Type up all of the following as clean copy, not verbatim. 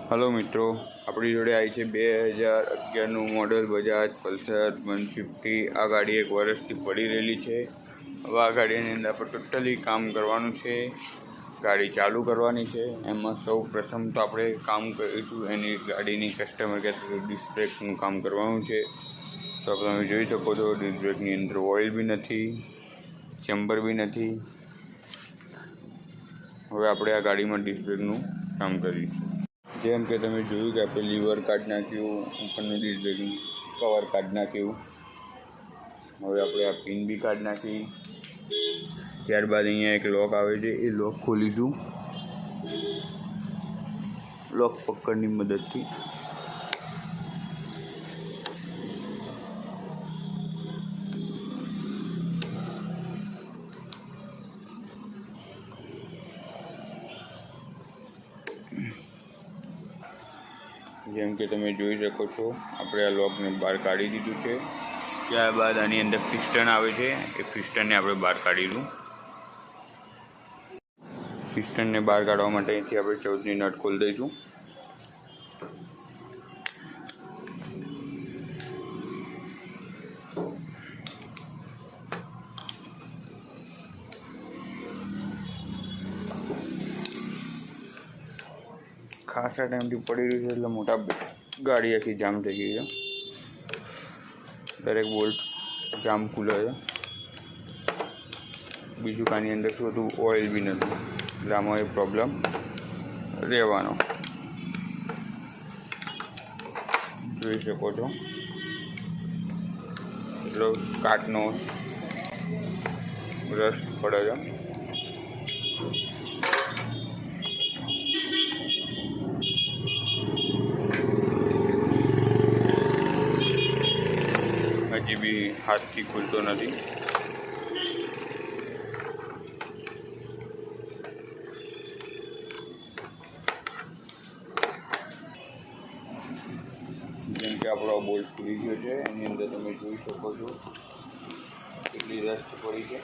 Hello मित्रों, अपनी जोड़े आई है 2011 मॉडल बजाज पल्सर 150। आ गाड़ी एक वर्षथी पड़ी रहेली है। हवे आ गाड़ी अंदर पर टोटली काम करवानुं छे, गाड़ी चालू करवानी है। एमां सौ प्रथम तो आपणे काम करीशुं एनी गाड़ीनी कस्टमर केर डिस्क ब्रेकनुं काम करवानुं छे। तो तमे जोई शको छो डिस्क ब्रेकनी अंदर ऑइल भी नथी, चेम्बर भी नथी। हवे आपणे आ गाड़ीमां डिस्क ब्रेकनुं काम करीशुं। जेम के तमे जोयुं के आपणे लीवर काढी नाख्युं, उपरनुं डिस्क ब्रेकनुं कवर काढी नाख्युं। हवे आपणे आ पिन बी काढी नाखी। त्यारबाद अहींया एक लॉक आवे छे, ए लॉक खोलीशुं लॉक पकड़नी मददथी। जेम के तमे जोई शको छो आपणे आ लॉकने बहार काढी दीधुं छे। त्यारबाद आनी अंदर पिस्टन आवे छे, ए पिस्टनने आपणे बहार काढीशुं। पिस्टनने बहार काढवा माटे અહીંથી આપણે 14ની નટ ખોલી દઈશું। ખાસા ટાઈમથી પડી રહ્યું છે એટલે મોટા ગાડી આખી જામ થઈ ગઈ છે। દરેક બોલ્ટ જામ ખુલે છે। બીજું કાની અંદર શું હતું, ઓઇલ બી નથી, એટલે આમાં એ પ્રોબ્લેમ રહેવાનો। જોઈ શકો છો એટલો કાટનો રસ્ટ પડે છે। હજી બી હાથથી ખુલતો નથી। જેમ કે આપણો બોલ્ટ ખુલી ગયો છે, એની અંદર તમે જોઈ શકો છો કેટલી રસ્ટ પડી છે।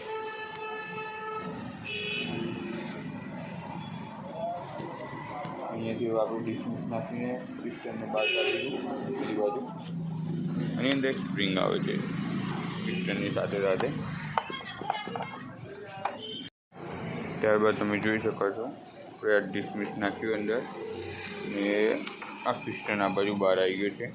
અહીંયાથી આપણું ડિસ્ટન્સ નાખીને પિસ્ટનને બહાર કાઢીશું બીજી બાજુ। આની અંદર એક સ્પ્રિંગ આવે છે પિસ્ટનની સાથે સાથે। ત્યારબાદ તમે જોઈ શકો છો આપણે આ ડિસ્મિસ નાખ્યું અંદર ને આ પિસ્ટન આ બાજુ બહાર આવી ગયો છે।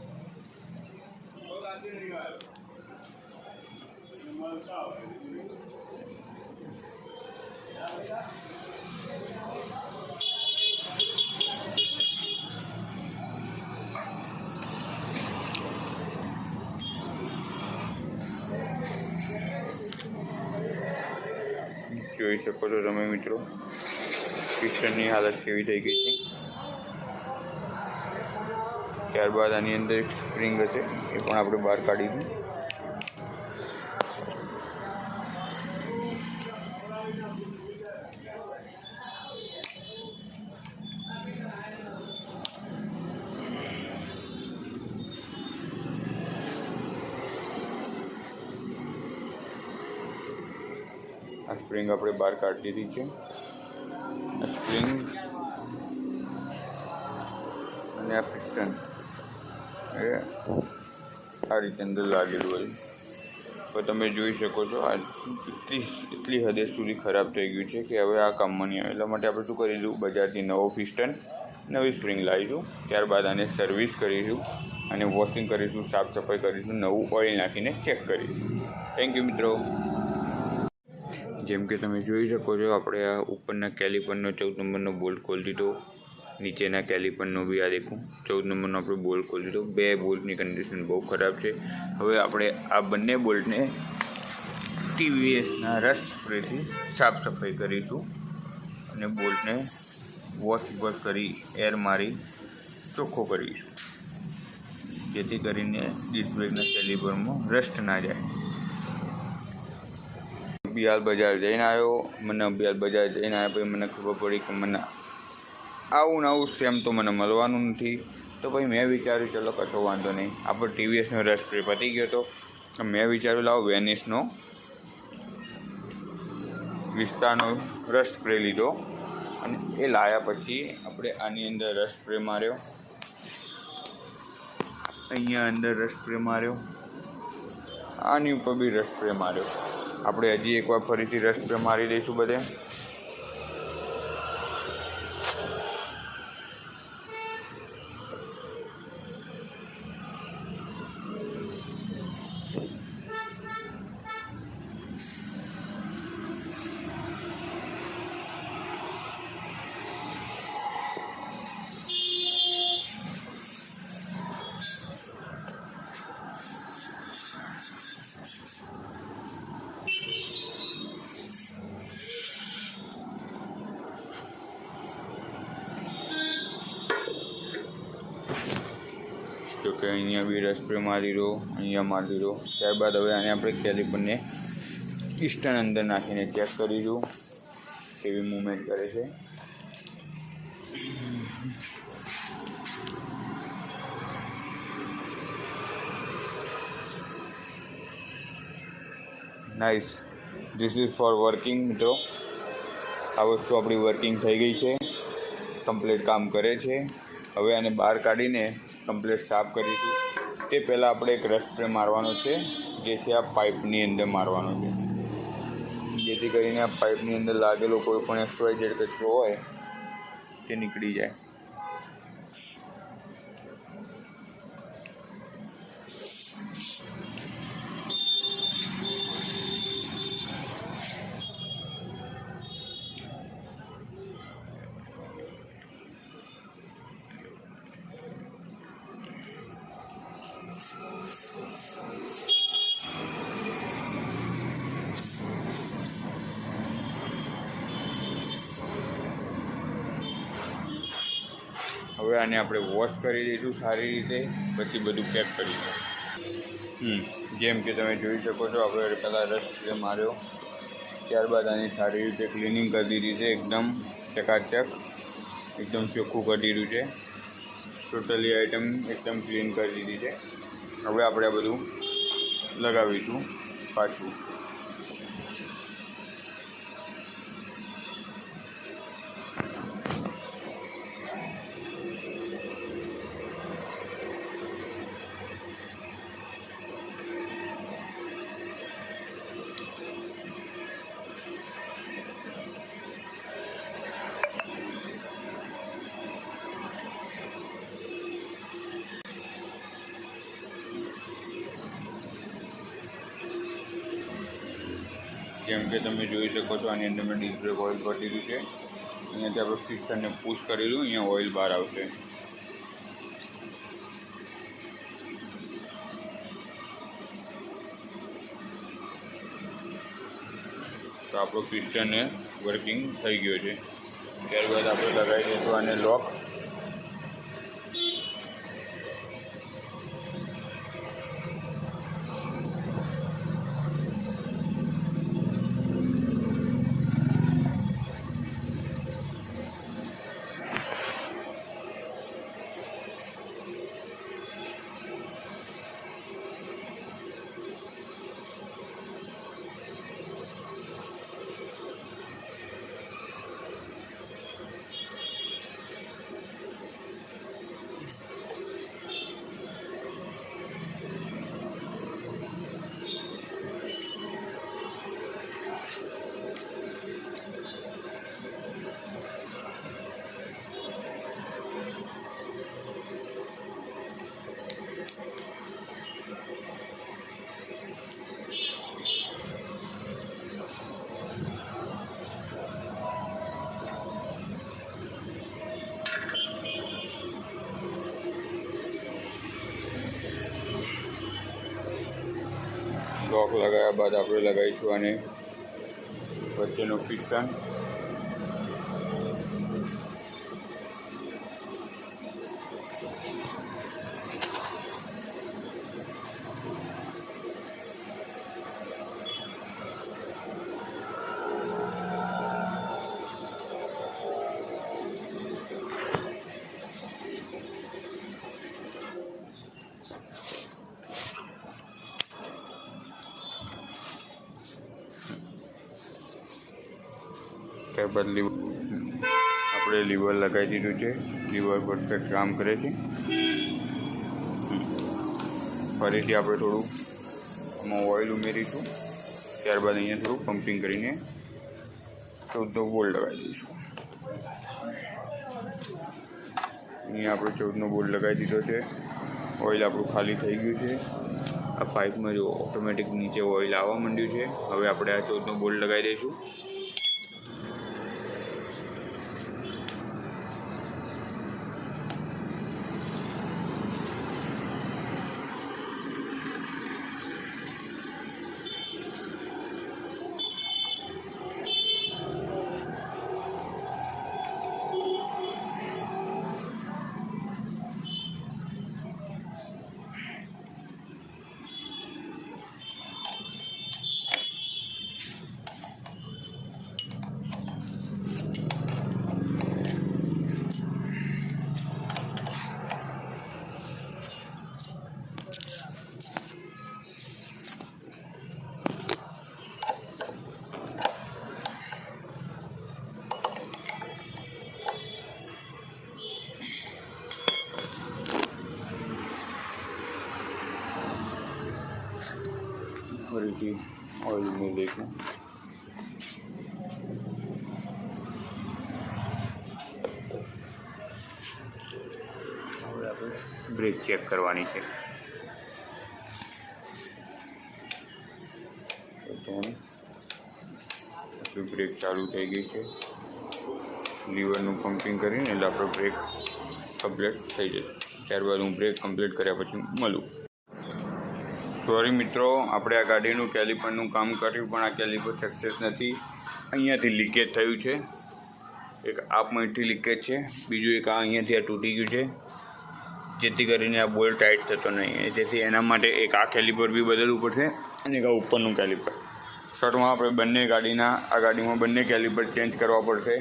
જોઈ શકો છો તમે મિત્રો પિસ્ટનની હાલત કેવી થઈ ગઈ છે। ત્યારબાદ આની અંદર એક સ્પ્રિંગ હશે, એ પણ આપણે બહાર કાઢીશું। આ સ્પ્રિંગ આપણે બહાર કાઢી દીધી છે। આ સ્પ્રિંગ અને આ પિસ્ટન એ આ રીતે અંદર લાગેલું હોય તો તમે જોઈ શકો છો આ એટલી હદે સુધી ખરાબ થઈ ગયું છે કે હવે આ કામમાં નહીં આવે। એટલા માટે આપણે શું કરીશું, બજારથી નવો પિસ્ટન નવી સ્પ્રિંગ લાવીશું। ત્યારબાદ આને સર્વિસ કરીશું અને વોશિંગ કરીશું, સાફ સફાઈ કરીશું, નવું ઓઇલ નાખીને ચેક કરીશું। થેન્ક યુ મિત્રો। જેમ કે તમે જોઈ શકો છો આપણે આ ઉપરના કેલિપરનો 14 નંબરનો બોલ્ટ ખોલી દીધો, નીચેના કેલિપરનો બી આ દેખો 14 નંબરનો આપણે બોલ્ટ ખોલી દીધો। બે બોલ્ટની કન્ડિશન બહુ ખરાબ છે। હવે આપણે આ બંને બોલ્ટને ટીવીએસના રસ્ટ સ્પ્રેથી સાફ સફાઈ કરીશું અને બોલ્ટને વોશ કરી એર મારી ચોખ્ખો કરીશું, જેથી કરીને ડિસ્ક બ્રેકના કેલિપરમાં રસ્ટ ના જાય। અબિયાલ બજાર જઈને આવ્યો, મને અબિયાલ બજાર જઈને આવ્યા પછી મને ખબર પડી કે મને આવું ને આવું સેમ તો મને મળવાનું નથી। તો પછી મેં વિચાર્યું ચલો કશો વાંધો નહીં, આપણો ટીવીએસનો રસ્ટ સ્પ્રે પતી ગયો હતો, મેં વિચાર્યું લાવો વેનિસનો વિસ્તારનો રસ્ટ સ્પ્રે લીધો અને એ લાવ્યા પછી આપણે આની અંદર રસ સ્પ્રે માર્યો, અહીંયા અંદર રસ સ્પ્રે માર્યો, આની ઉપર બી રસ સ્પ્રે માર્યો. આપણે હજી એકવાર ફરીથી રસ સ્પ્રે મારી દઈશું બધે. તો કે અહીંયા બી રસ સ્પ્રે મારી દો, અહીંયા મારી દો. ત્યારબાદ હવે આને આપણે કેલિપરને પિસ્ટન અંદર નાખીને ચેક કરીશું કેવી મૂવમેન્ટ કરે છે. Nice, this is for working. મિત્રો આ વસ્તુ આપણી વર્કિંગ થઈ ગઈ છે, કમ્પ્લીટ કામ કરે છે. હવે આને બહાર કાઢીને કમ્પ્લીટ સાફ કરીશું. તે પહેલાં આપણે એક રસ સ્પ્રે મારવાનો છે, જેથી આ પાઇપની અંદર મારવાનો છે, જેથી કરીને આ પાઇપની અંદર લાગેલો કોઈ પણ XYZ કચરો હોય તે નીકળી જાય. હવે આને આપણે વોશ કરી દઈશું સારી રીતે, પછી બધું પેક કરીશું. જેમ કે તમે જોઈ શકો છો, આપણે પહેલાં રસ સ્પ્રે માર્યો, ત્યારબાદ આની સારી રીતે ક્લિનિંગ કરી દીધી છે. એકદમ ચકાચક, એકદમ ચોખ્ખું કરી દીધું છે. ટોટલી આઈટમ એકદમ ક્લીન કરી દીધી છે. હવે આપણે આ બધું લગાવીશું પાછું. જેમ કે તમે જોઈ શકો છો, આની અંદર મેં ડિસ્ક બ્રેક ઓઇલ ભરી દીધું છે. અહીંયાથી આપણે પિસ્ટનને પુશ કરેલું, અહીંયા ઓઇલ બહાર આવશે. તો આપણો પિસ્ટન વર્કિંગ થઈ ગયો છે. ત્યારબાદ આપણે લગાવી દઈશું આને લોક. લોક લગાવ્યા બાદ આપણે લગાવીશું આને વચ્ચેનું પિસ્ટન. ત્યારબાદ લીવર આપણે લીવર લગાવી દીધું છે, લીવર પરફેક્ટ કામ કરે છે। ફરીથી આપણે થોડું આમાં ઓઇલ ઉમેરીશું, ત્યારબાદ અહીંયા થોડું પમ્પિંગ કરીને 14નો બોલ્ટ લગાવી દઈશું। અહીંયા આપણે 14નો બોલ્ટ લગાવી દીધો છે, ઓઇલ આપણું ખાલી થઈ ગયું છે। આ પાઇપમાં જો ઓટોમેટિક નીચે ઓઇલ આવવા માંડ્યું છે। હવે આપણે આ 14નો બોલ્ટ લગાવી દઈશું। ફરીથી ઓઇલ ઉમેરી દઈશું। હવે આપણે બ્રેક ચેક કરવાની છે। તો બ્રેક ચાલુ થઈ ગઈ છે, લીવરનું પમ્પિંગ કરીને એટલે આપણો બ્રેક કમ્પ્લીટ થઈ જશે। ત્યારબાદ હું બ્રેક કમ્પ્લીટ કર્યા પછી મળું। સોરી મિત્રો, આપણે આ ગાડીનું કેલિપરનું કામ કર્યું પણ આ કેલિપર સક્સેસ નથી। અહીંયાથી લીકેજ થયું છે, એક આ પોઈન્ટથી લીકેજ છે, બીજું એક આ અહીંયાથી આ તૂટી ગયું છે, જેથી કરીને આ બોલ્ટ ટાઈટ થતો નહીં। તેથી એના માટે એક આ કેલિપર બી બદલવું પડશે અને એક આ ઉપરનું કેલિપર। શરૂઆતમાં આપણે બંને આ ગાડીમાં બંને કેલિપર ચેન્જ કરવા પડશે।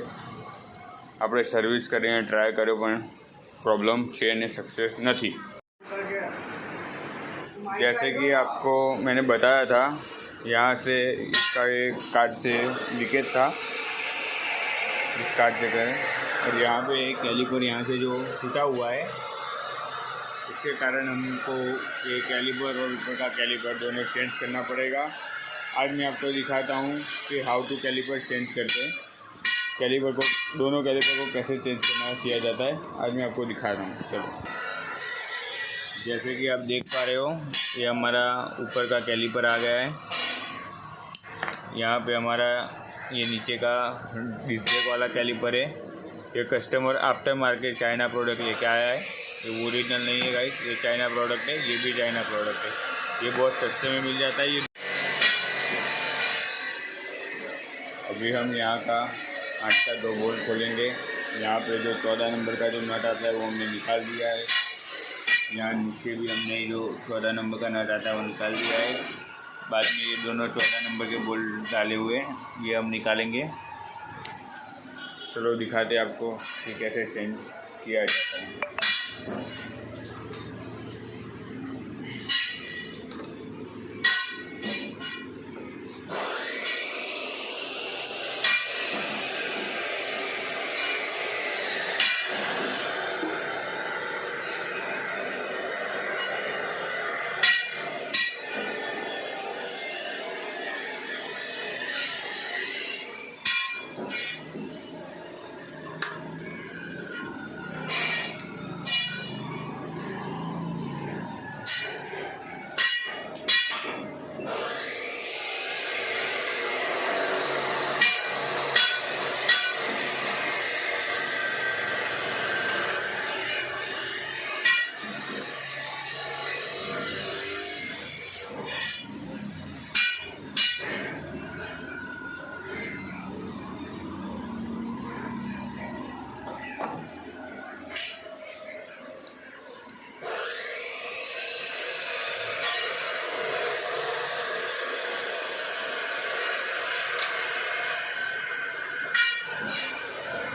આપણે સર્વિસ કરીને ટ્રાય કર્યો પણ प्रॉब्लम है ने सक्सेस नहीं। जैसे कि आपको मैंने बताया था, यहाँ से इसका एक काट से लीकेज था, इस काट से करें, और यहाँ पे एक कैलिपर यहाँ से जो टूटा हुआ है, उसके कारण हमको ये कैलिपर और ऊपर का कैलिपर दोनों चेंज करना पड़ेगा। आज मैं आपको दिखाता हूँ कि हाउ टू कैलिपर चेंज करते हैं, कैलिपर को दोनों कैलिपर को कैसे चेंज किया जाता है, आज मैं आपको दिखाता हूँ। चलो, जैसे कि आप देख पा रहे हो, ये हमारा ऊपर का कैलिपर आ गया है। यहाँ पे हमारा ये नीचे का डिस्क ब्रेक वाला कैलिपर है। ये customer after market China product लेके आया है, ये ओरिजिनल नहीं है गाइस, ये चाइना प्रोडक्ट है, ये भी चाइना प्रोडक्ट है, ये बहुत सस्ते में मिल जाता है। ये अभी हम यहाँ का 8 का 2 बोल्ट खोलेंगे। यहाँ पे जो 14 नंबर का जो नट आता है वो हमने निकाल दिया है। यहाँ नीचे भी हमने जो 14 नंबर का नट आता है वो निकाल दिया है। बाद में ये दोनों 14 नंबर के बोल्ट डाले हुए हैं, ये हम निकालेंगे। चलो दिखाते हैं आपको कि कैसे चेंज किया जाता है।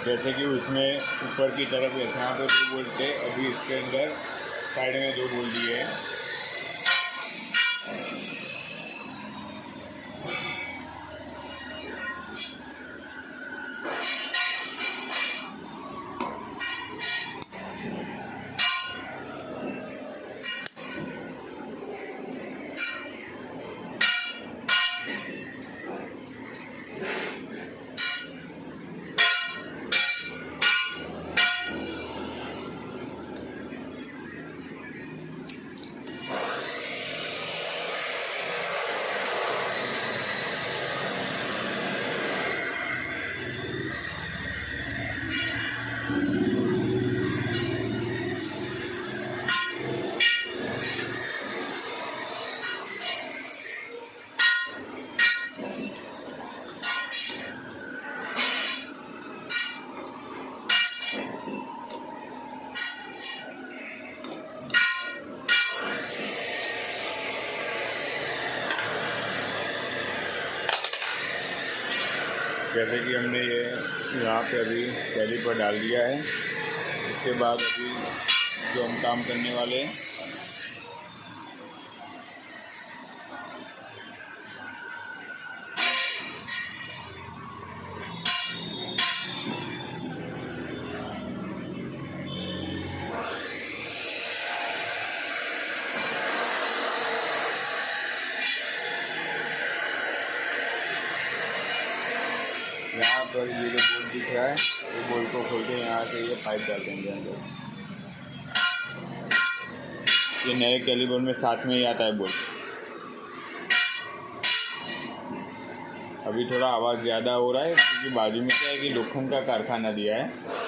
जैसे कि उसमें ऊपर की तरफ यहाँ पे 2 बोल्ट थे, अभी इसके अंदर साइड में 2 बोल्ट दिए हैं। जैसे कि हमने ये यहाँ पे अभी कैलिपर डाल दिया है। इसके बाद अभी जो हम काम करने वाले हैं, यहाँ पर ये जो बोल्ट दिख रहा है, ये बोल्ट को खोल के यहाँ से ये पाइप डाल देंगे अंदर। ये नए कैलिपर में साथ में ही आता है बोल्ट। अभी थोड़ा आवाज़ ज़्यादा हो रहा है क्योंकि बाजू में क्या है कि लोखंड का कारखाना दिया है।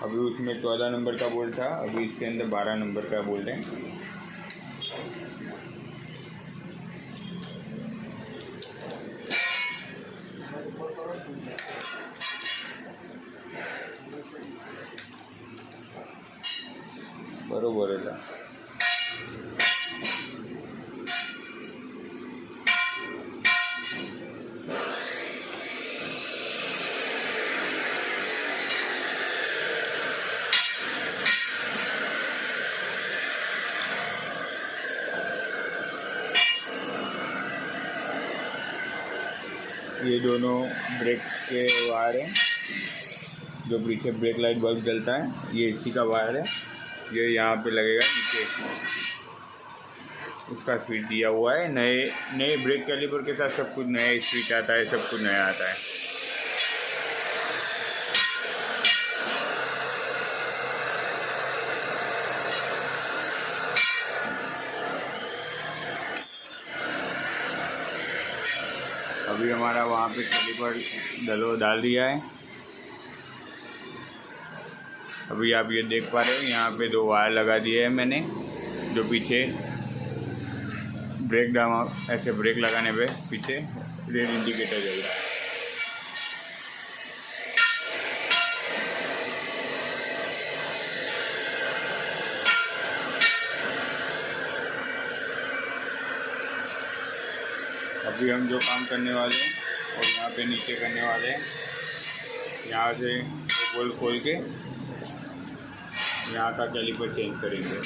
अभी उसमें 14 नंबर का बोल्ट था, अभी इसके अंदर 12 नंबर का बोल्ट है। बरोबर है। ये दोनों ब्रेक के वायर हैं, जो पीछे ब्रेक लाइट बल्ब जलता है, ये इसी का वायर है। ये यहाँ पे लगेगा नीचे, उसका स्विच दिया हुआ है। नए ब्रेक कैलिपर के साथ सब कुछ नया स्विच आता है, सब कुछ नया आता है। अभी हमारा वहाँ पे कैलिपर डाल दिया है। अभी आप ये देख पा रहे हो, यहाँ पे 2 वायर लगा दिए हैं मैंने, जो पीछे ऐसे ब्रेक लगाने पे पीछे रेड इंडिकेटर जल रहा है। अभी हम जो काम करने वाले हैं और यहाँ पे नीचे करने वाले हैं, यहाँ से बोल्ट खोल के यहाँ का कैलिपर चेंज करेंगे।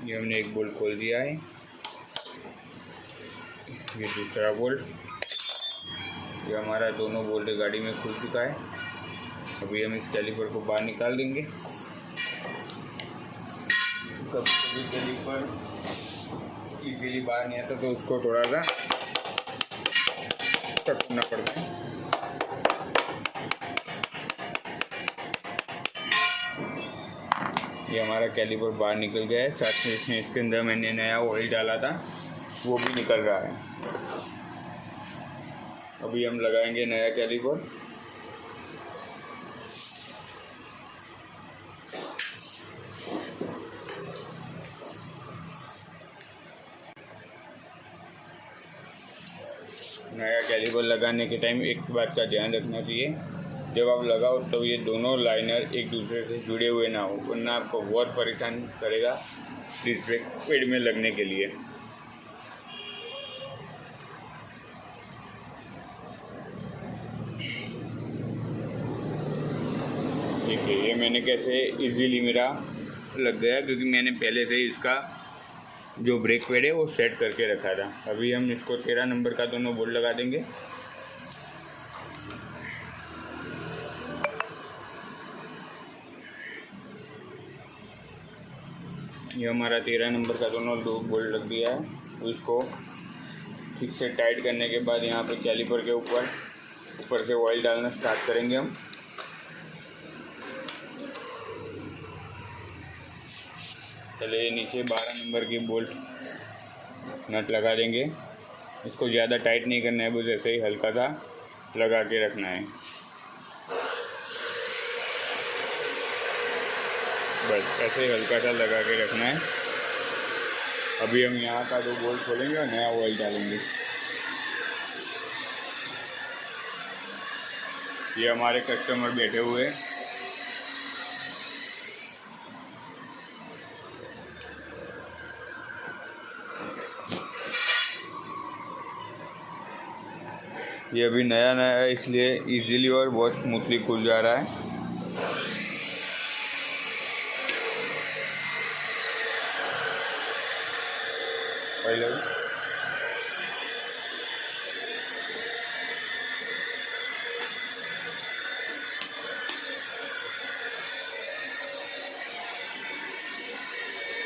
ये हमने एक बोल्ट खोल दिया है, ये दूसरा बोल्ट, ये हमारा दोनों बोल्ट गाड़ी में खुल चुका है। अभी हम इस कैलिपर को बाहर निकाल देंगे। कभी कभी कैलिपर इजीली बाहर नहीं आता तो उसको थोड़ा सा करना पड़ता है। ये हमारा कैलिपर बाहर निकल गया है, साथ में इसके अंदर मैंने नया ऑयल डाला था, वो भी निकल रहा है। अभी हम लगाएंगे नया कैलिपर। नया कैलिपर लगाने के टाइम एक बात का ध्यान रखना चाहिए, जब आप लगाओ तो ये दोनों लाइनर एक दूसरे से जुड़े हुए ना हो, वरना आपको बहुत परेशान करेगा डिस्क ब्रेक पेड़ में लगने के लिए। देखिए ये मैंने कैसे इजीली मेरा लग गया, क्योंकि मैंने पहले से ही इसका जो ब्रेक पैड है वो सेट करके रखा था। अभी हम इसको 13 नंबर का दोनों बोल्ट लगा देंगे। ये हमारा 13 नंबर का दोनों दो बोल्ट लग गया है। तो इसको ठीक से टाइट करने के बाद यहाँ पे कैलिपर के ऊपर से ऑयल डालना स्टार्ट करेंगे हम। पहले नीचे 12 नंबर की बोल्ट नट लगा देंगे। इसको ज़्यादा टाइट नहीं करना है, बस ऐसे ही हल्का सा लगा के रखना है, बस ऐसे ही हल्का सा लगा के रखना है। अभी हम यहाँ का दो बोल्ट खोलेंगे और नया ऑयल डालेंगे। ये हमारे कस्टमर बैठे हुए हैं। ये अभी नया है, इसलिए इजीली और बहुत स्मूथली खुल जा रहा है।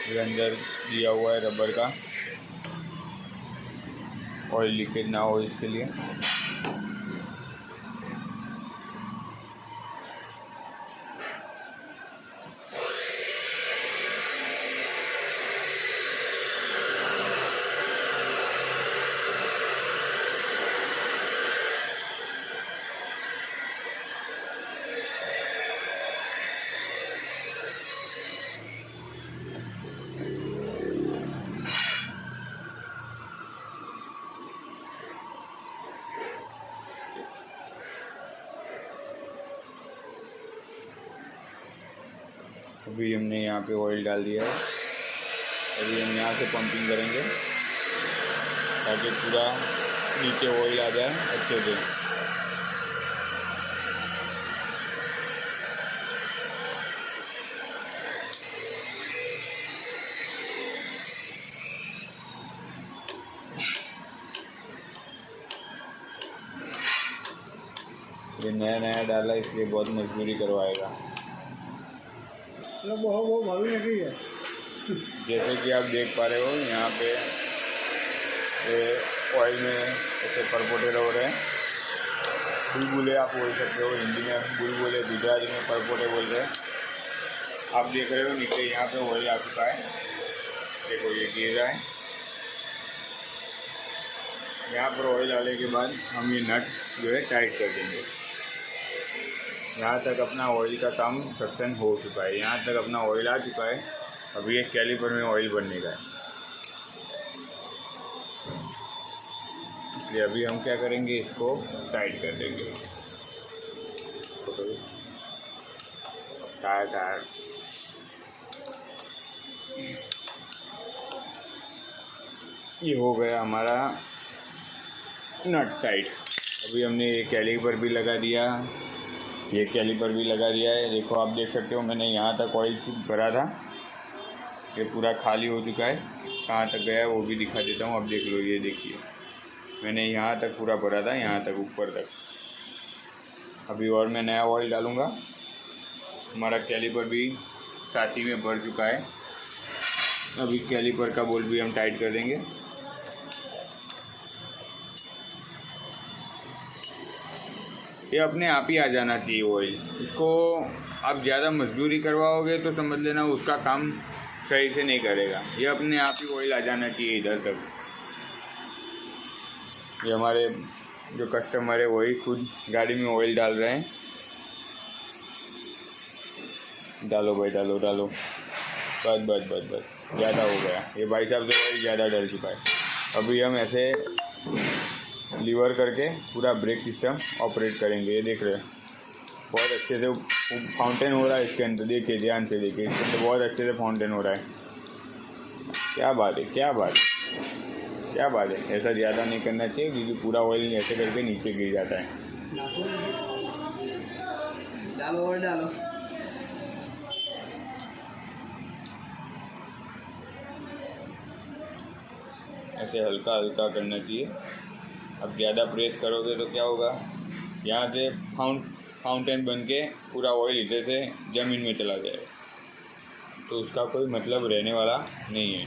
ये अंदर दिया हुआ है रबर का, ऑयल लीकेज ना हो इसके लिए। अभी हमने यहाँ पे ऑयल डाल दिया है। अभी हम यहाँ से पंपिंग करेंगे ताकि पूरा नीचे ऑयल आ जाए अच्छे से। ये नया नया डाला इसलिए बहुत मजबूरी करवाएगा। वो भावी लगी है। जैसे कि आप देख पा रहे हो यहाँ पे ऑयल में ऐसे परपोटे हो रहे हैं। बुलबुले आप बोल सकते हो, हिंदी में बुलबुले, गुजराती में परपोटे बोल रहे हैं। आप देख रहे हो नीचे यहाँ पे ऑयल आ चुका है, देखो ये गिर रहा है। यहाँ पर ऑयल आने के बाद हम ये नट जो है टाइट कर देंगे। यहाँ तक अपना ऑयल का काम सक्सेस हो चुका है, यहाँ तक अपना ऑयल आ चुका है। अभी एक कैलिपर में ऑयल बनने का है, इसलिए अभी हम क्या करेंगे, इसको टाइट कर देंगे। टायर ये हो गया हमारा नट टाइट। अभी हमने ये कैलिपर भी लगा दिया, ये कैलिपर भी लगा दिया है। देखो आप देख सकते हो मैंने यहाँ तक ऑयल भरा था, ये पूरा खाली हो चुका है। कहाँ तक गया है वो भी दिखा देता हूँ, अब देख लो। ये देखिए मैंने यहाँ तक पूरा भरा था, यहाँ तक ऊपर तक। अभी और मैं नया ऑयल डालूँगा। हमारा कैलिपर भी साथ ही में भर चुका है। अभी कैलिपर का बोल्ट भी हम टाइट कर देंगे। ये अपने आप ही आ जाना चाहिए ऑयल। इसको आप ज़्यादा मजदूरी करवाओगे तो समझ लेना उसका काम सही से नहीं करेगा। ये अपने आप ही ऑयल आ जाना चाहिए इधर तक। ये हमारे जो कस्टमर है वही खुद गाड़ी में ऑयल डाल रहे हैं। डालो भाई, डालो डालो, बस बस बस बस, ज़्यादा हो गया। ये भाई साहब से ऑयल ज़्यादा डल चुका है। अभी हम ऐसे लीवर करके पूरा ब्रेक सिस्टम ऑपरेट करेंगे। ये देख रहे हैं बहुत अच्छे से फाउंटेन हो रहा है इसके अंदर। देखिए ध्यान से देखिए, इसके अंदर बहुत अच्छे से फाउंटेन हो रहा है। क्या बात है, क्या बात है, क्या बात है। ऐसा ज़्यादा नहीं करना चाहिए क्योंकि पूरा ऑयल ऐसे करके नीचे गिर जाता है। डालो और डालो। ऐसे हल्का हल्का करना चाहिए। अब ज़्यादा प्रेस करोगे तो क्या होगा, यहाँ से फाउंटेन बन के पूरा ऑयल इधर से ज़मीन में चला जाएगा, तो उसका कोई मतलब रहने वाला नहीं है।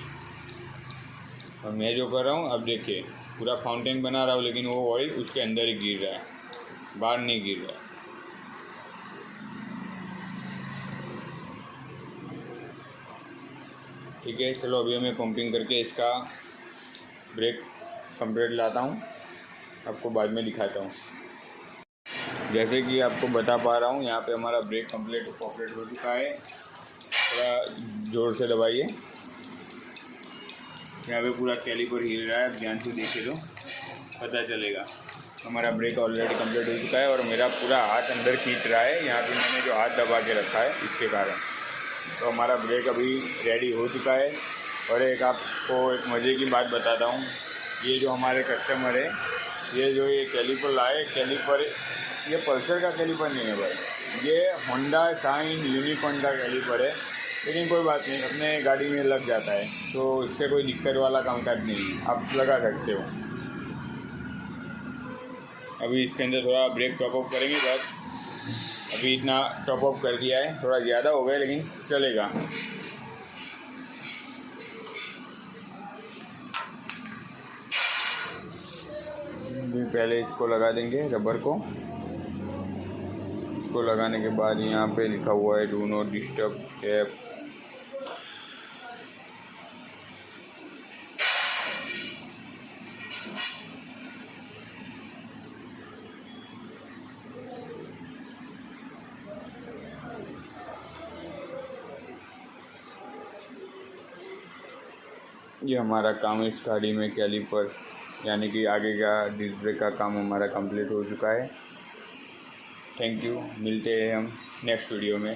और मैं जो कर रहा हूँ, अब देखिए पूरा फाउंटेन बना रहा हूँ, लेकिन वो ऑयल उसके अंदर ही गिर रहा है, बाहर नहीं गिर रहा है। ठीक है, चलो अभी मैं पंपिंग करके इसका ब्रेक कंप्लीट लाता हूँ, आपको बाद में दिखाता हूँ। जैसे कि आपको बता पा रहा हूँ, यहाँ पे हमारा ब्रेक कंप्लीट ऑपरेट हो चुका है। थोड़ा ज़ोर से दबाइए, यहाँ पे पूरा कैलिपर हिल रहा है, आप ध्यान से देखिए तो पता चलेगा। हमारा ब्रेक ऑलरेडी कंप्लीट हो चुका है और मेरा पूरा हाथ अंदर खींच रहा है, यहाँ पे मैंने जो हाथ दबा के रखा है इसके कारण। तो हमारा ब्रेक अभी रेडी हो चुका है। और एक आपको एक मज़े की बात बताता हूँ, ये जो हमारे कस्टमर है, ये जो ये कैलिपर लाए, कैलिपर ये पल्सर का कैलिपर नहीं है भाई, ये होंडा शाइन यूनिकॉर्न का कैलिपर है। लेकिन कोई बात नहीं, अपने गाड़ी में लग जाता है, तो इससे कोई दिक्कत वाला कामकाज नहीं है, आप लगा सकते हो। अभी इसके अंदर थोड़ा ब्रेक टॉप अप करेंगे बस। अभी इतना टॉप अप कर दिया है, थोड़ा ज़्यादा हो गया लेकिन चलेगा। पहले इसको लगा देंगे रबर को। इसको लगाने के बाद यहाँ पे लिखा हुआ है डू नॉट डिस्टर्ब कैप। ये हमारा काम इस गाड़ी में कैलिपर यानी कि आगे का डिस्क ब्रेक का काम हमारा कंप्लीट हो चुका है। थैंक यू, मिलते हैं हम नेक्स्ट वीडियो में।